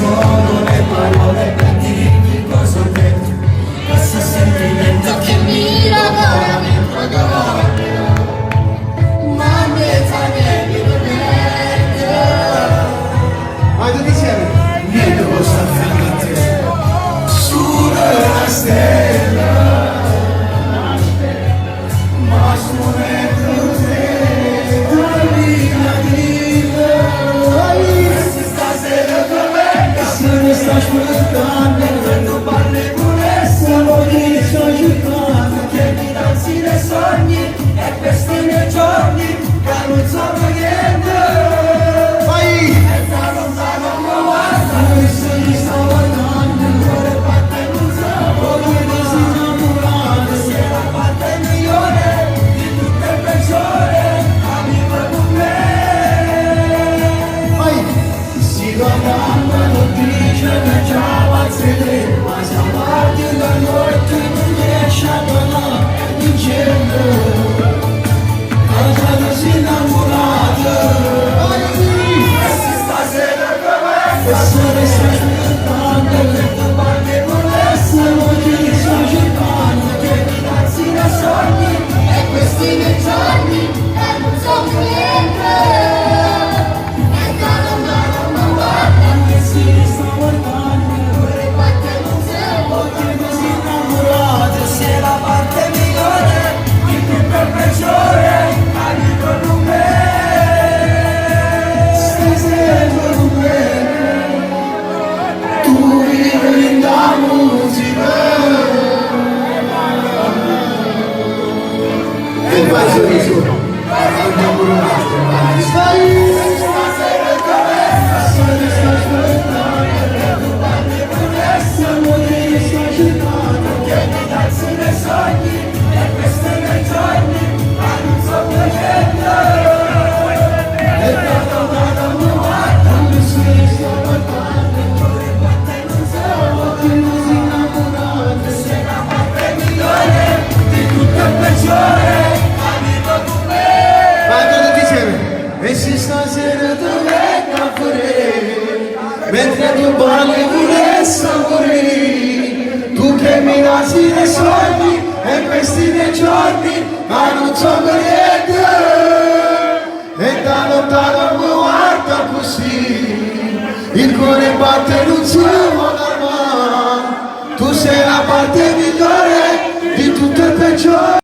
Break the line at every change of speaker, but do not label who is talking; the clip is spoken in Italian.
sono le parole per dirmi cosa ho detto. Questo sentimento che mi lavora mi provoca, ma metà mi prende.
Vai tutti insieme.
Niente posso fare a te, solo una stella, ma sono te, dammi la vita. Se stasera con me, che se ne sta ascoltando, quando parli pure, siamo lì, sto giocando, che mi danzi nei sogni, e questi miei giorni, che non so niente.
Vai.
E da lontano mi guardano, se mi sto guardando, il cuore batte non so, come mi si innamorato, sei la parte migliore, di tutte le peggiore, amico con me.
Vai.
Si guardando non dice che già va a sedere, ma siamo parti da noi che non riesce a parlare, dicendo cosa non si innamorato. E se stasera con me, e se ne sta aspettando, che tu parli con me, siamo lì, sto cercando, che mi danzi nei sogni, e questi miei giorni, e non so niente. E da lontano mi guardano, che si sta guardando, il cuore batte non so, che mi si innamorato, sei la parte migliore, di tutto il peggiore, amico con me. Stai sempre con me, tu vivi la musica.
E vai sorriso. Andiamo con un altro. Vai.
Stasera con me, se ne sta aspettando, che tu parli con me, siamo lì, sto cercando, che mi danzi nei sogni, e questi miei giorni, ma non so niente. E da lontano mi guardano, se sto guardando, il cuore batte non so, che non si innamorato, sei la parte migliore, di tutto il peggiore, amico con me.
Vai tutti insieme.
E se stasera dov'è caffè, mentre tu parli pure sapori, tu che mi danzi nei sogni, e questi miei giorni, ma non so niente. E da lontano mi guarda così, il cuore batte non so ma tu sei la parte migliore, di tutto il peggiore.